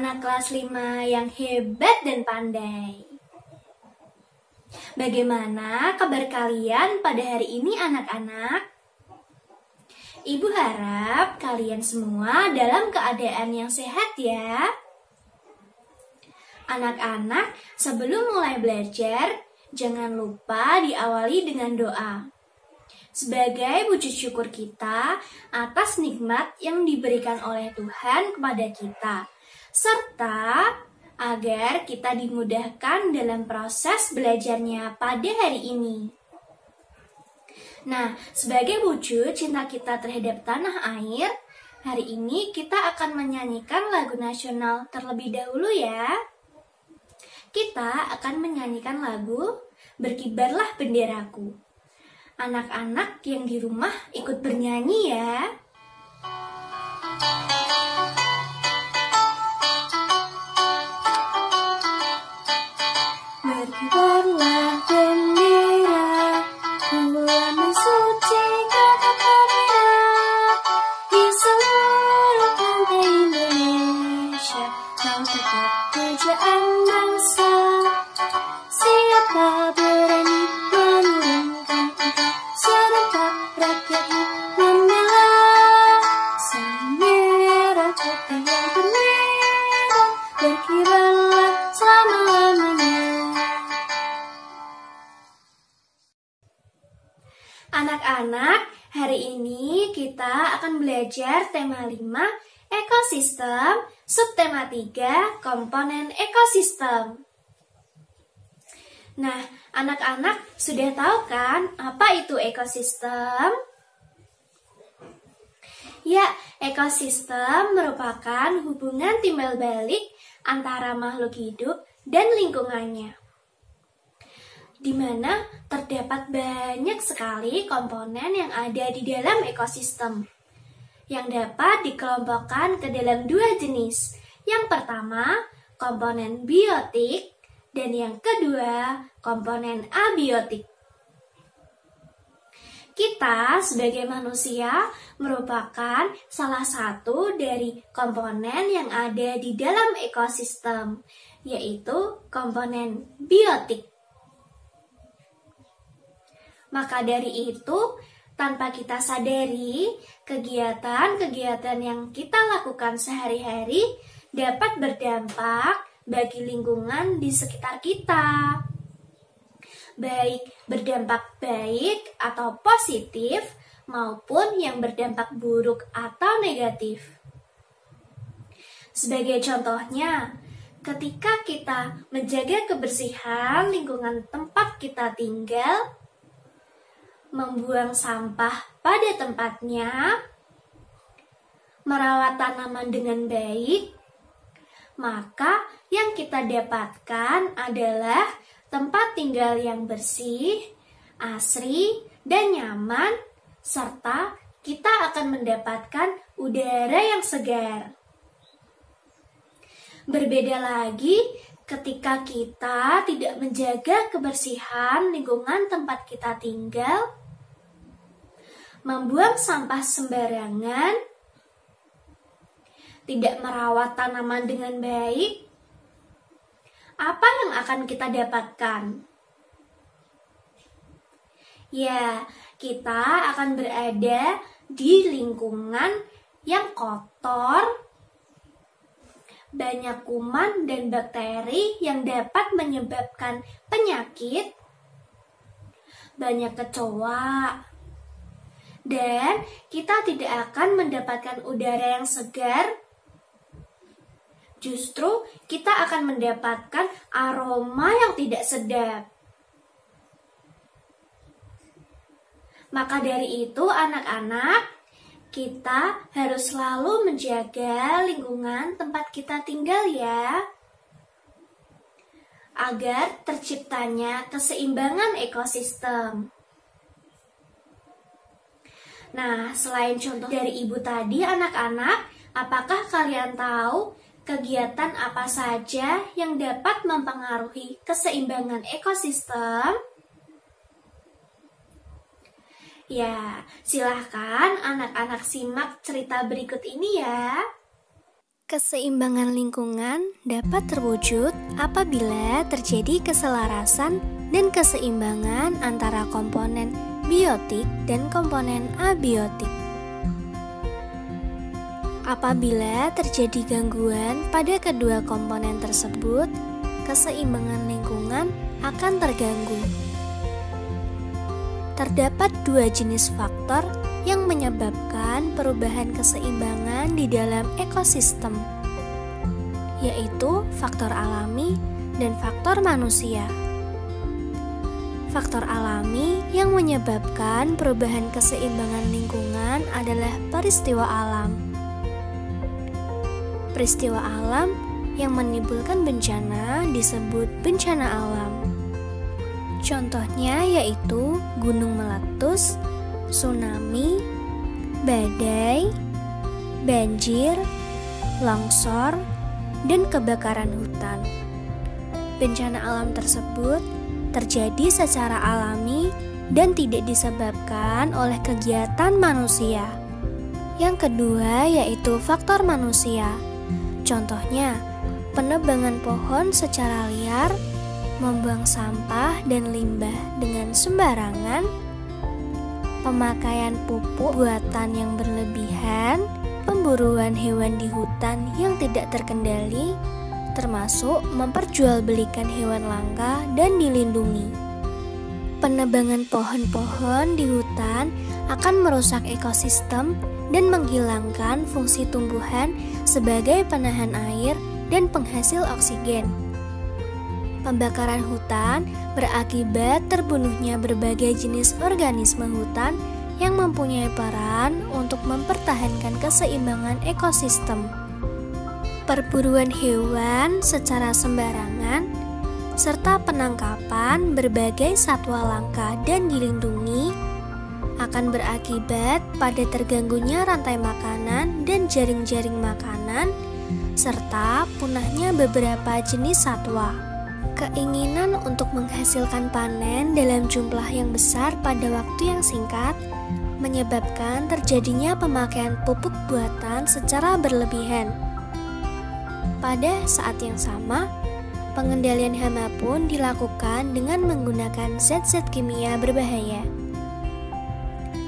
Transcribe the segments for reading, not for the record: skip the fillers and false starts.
anak kelas 5 yang hebat dan pandai. Bagaimana kabar kalian pada hari ini anak-anak? Ibu harap kalian semua dalam keadaan yang sehat ya. Anak-anak, sebelum mulai belajar, jangan lupa diawali dengan doa. Sebagai wujud syukur kita atas nikmat yang diberikan oleh Tuhan kepada kita, serta agar kita dimudahkan dalam proses belajarnya pada hari ini. Nah, sebagai wujud cinta kita terhadap tanah air, hari ini kita akan menyanyikan lagu nasional terlebih dahulu ya. Kita akan menyanyikan lagu Berkibarlah Benderaku. Anak-anak yang di rumah ikut bernyanyi ya. Berkibarlah bendera, lambang suci Kartapanera, di seluruh pantai Indonesia, kau tetap pujaan bangsa. Siapa berani menurunkan engkau, serentak rakyatmu membela sang merah putih yang bermerah, berkibarlah selama-lamanya. Anak-anak, hari ini kita akan belajar tema 5, ekosistem, subtema 3, komponen ekosistem. Nah, anak-anak sudah tahu kan apa itu ekosistem? Ya, ekosistem merupakan hubungan timbal balik antara makhluk hidup dan lingkungannya, di mana terdapat banyak sekali komponen yang ada di dalam ekosistem, yang dapat dikelompokkan ke dalam 2 jenis. Yang pertama, komponen biotik, dan yang kedua, komponen abiotik. Kita sebagai manusia merupakan salah satu dari komponen yang ada di dalam ekosistem, yaitu komponen biotik. Maka dari itu, tanpa kita sadari, kegiatan-kegiatan yang kita lakukan sehari-hari dapat berdampak bagi lingkungan di sekitar kita, baik berdampak baik atau positif maupun yang berdampak buruk atau negatif. Sebagai contohnya, ketika kita menjaga kebersihan lingkungan tempat kita tinggal, membuang sampah pada tempatnya, merawat tanaman dengan baik, maka yang kita dapatkan adalah tempat tinggal yang bersih, asri, dan nyaman, serta kita akan mendapatkan udara yang segar. Berbeda lagi ketika kita tidak menjaga kebersihan lingkungan tempat kita tinggal, membuang sampah sembarangan, tidak merawat tanaman dengan baik, apa yang akan kita dapatkan? Ya, kita akan berada di lingkungan yang kotor, banyak kuman dan bakteri yang dapat menyebabkan penyakit, banyak kecoa, dan kita tidak akan mendapatkan udara yang segar. Justru kita akan mendapatkan aroma yang tidak sedap. Maka dari itu anak-anak, kita harus selalu menjaga lingkungan tempat kita tinggal ya, agar terciptanya keseimbangan ekosistem. Nah, selain contoh dari ibu tadi anak-anak, apakah kalian tahu kegiatan apa saja yang dapat mempengaruhi keseimbangan ekosistem? Ya, silahkan anak-anak simak cerita berikut ini ya. Keseimbangan lingkungan dapat terwujud apabila terjadi keselarasan dan keseimbangan antara komponen biotik dan komponen abiotik. Apabila terjadi gangguan pada kedua komponen tersebut, keseimbangan lingkungan akan terganggu. Terdapat dua jenis faktor yang menyebabkan perubahan keseimbangan di dalam ekosistem, yaitu faktor alami dan faktor manusia. Faktor alami yang menyebabkan perubahan keseimbangan lingkungan adalah peristiwa alam. Peristiwa alam yang menimbulkan bencana disebut bencana alam. Contohnya yaitu gunung meletus, tsunami, badai, banjir, longsor, dan kebakaran hutan. Bencana alam tersebut terjadi secara alami dan tidak disebabkan oleh kegiatan manusia. Yang kedua yaitu faktor manusia. Contohnya, penebangan pohon secara liar, membuang sampah dan limbah dengan sembarangan, pemakaian pupuk buatan yang berlebihan, pemburuan hewan di hutan yang tidak terkendali, termasuk memperjualbelikan hewan langka dan dilindungi. Penebangan pohon-pohon di hutan akan merusak ekosistem dan menghilangkan fungsi tumbuhan sebagai penahan air dan penghasil oksigen. Pembakaran hutan berakibat terbunuhnya berbagai jenis organisme hutan yang mempunyai peran untuk mempertahankan keseimbangan ekosistem. Perburuan hewan secara sembarangan, serta penangkapan berbagai satwa langka dan dilindungi akan berakibat pada terganggunya rantai makanan dan jaring-jaring makanan, serta punahnya beberapa jenis satwa. Keinginan untuk menghasilkan panen dalam jumlah yang besar pada waktu yang singkat menyebabkan terjadinya pemakaian pupuk buatan secara berlebihan. Pada saat yang sama, pengendalian hama pun dilakukan dengan menggunakan zat-zat kimia berbahaya.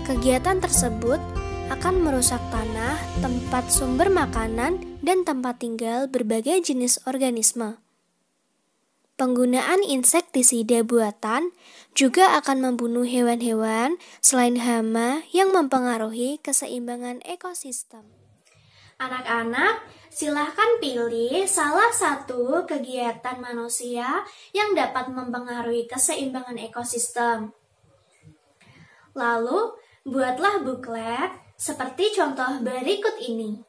Kegiatan tersebut akan merusak tanah, tempat sumber makanan, dan tempat tinggal berbagai jenis organisme. Penggunaan insektisida buatan juga akan membunuh hewan-hewan selain hama yang mempengaruhi keseimbangan ekosistem. Anak-anak, silahkan pilih salah satu kegiatan manusia yang dapat mempengaruhi keseimbangan ekosistem. Lalu, buatlah buklet seperti contoh berikut ini.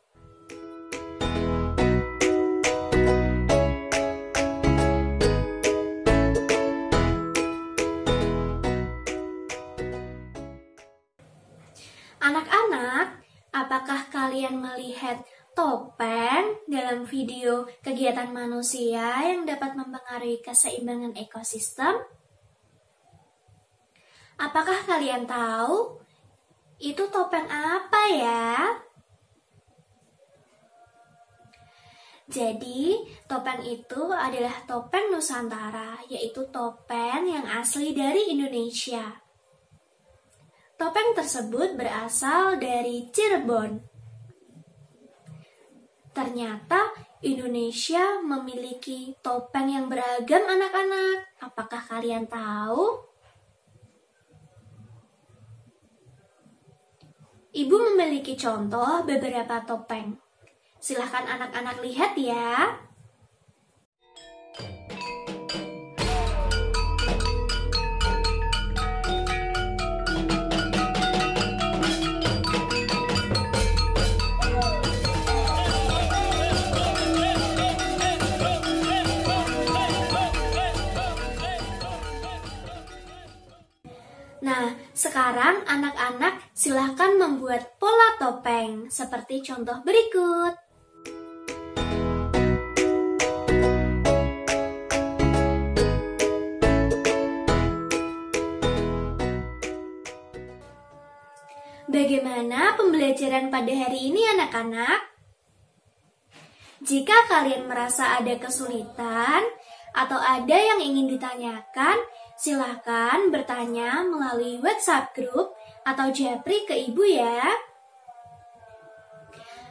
Anak-anak, apakah kalian melihat topeng dalam video kegiatan manusia yang dapat mempengaruhi keseimbangan ekosistem? Apakah kalian tahu itu topeng apa ya? Jadi, topeng itu adalah topeng Nusantara, yaitu topeng yang asli dari Indonesia. Topeng tersebut berasal dari Cirebon. Ternyata Indonesia memiliki topeng yang beragam, anak-anak. Apakah kalian tahu? Ibu memiliki contoh beberapa topeng. Silahkan anak-anak lihat ya. Nah, sekarang anak-anak silahkan membuat pola topeng seperti contoh berikut. Bagaimana pembelajaran pada hari ini, anak-anak? Jika kalian merasa ada kesulitan atau ada yang ingin ditanyakan, silahkan bertanya melalui WhatsApp group atau japri ke Ibu ya.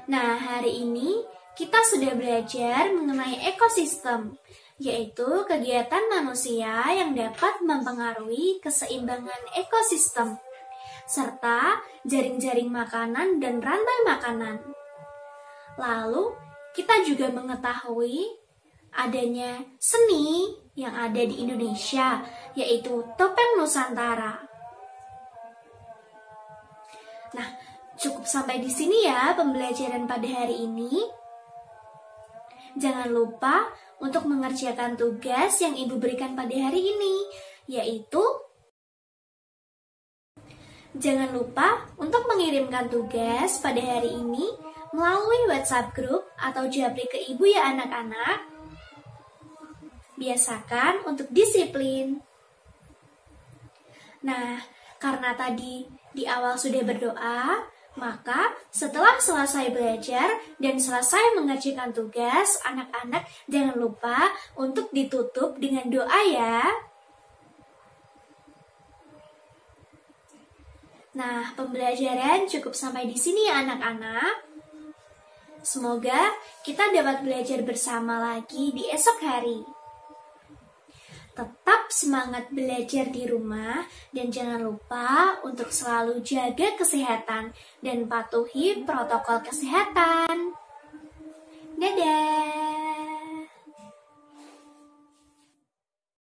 Nah, hari ini kita sudah belajar mengenai ekosistem, yaitu kegiatan manusia yang dapat mempengaruhi keseimbangan ekosistem, serta jaring-jaring makanan dan rantai makanan. Lalu, kita juga mengetahui adanya seni yang ada di Indonesia, yaitu topeng Nusantara. Nah, cukup sampai di sini ya pembelajaran pada hari ini. Jangan lupa untuk mengerjakan tugas yang Ibu berikan pada hari ini, yaitu jangan lupa untuk mengirimkan tugas pada hari ini melalui WhatsApp group atau japri ke Ibu ya anak-anak. Biasakan untuk disiplin. Nah, karena tadi di awal sudah berdoa, maka setelah selesai belajar dan selesai mengerjakan tugas, anak-anak jangan lupa untuk ditutup dengan doa ya. Nah, pembelajaran cukup sampai di sini ya anak-anak. Semoga kita dapat belajar bersama lagi di esok hari. Tetap semangat belajar di rumah dan jangan lupa untuk selalu jaga kesehatan dan patuhi protokol kesehatan. Dadah!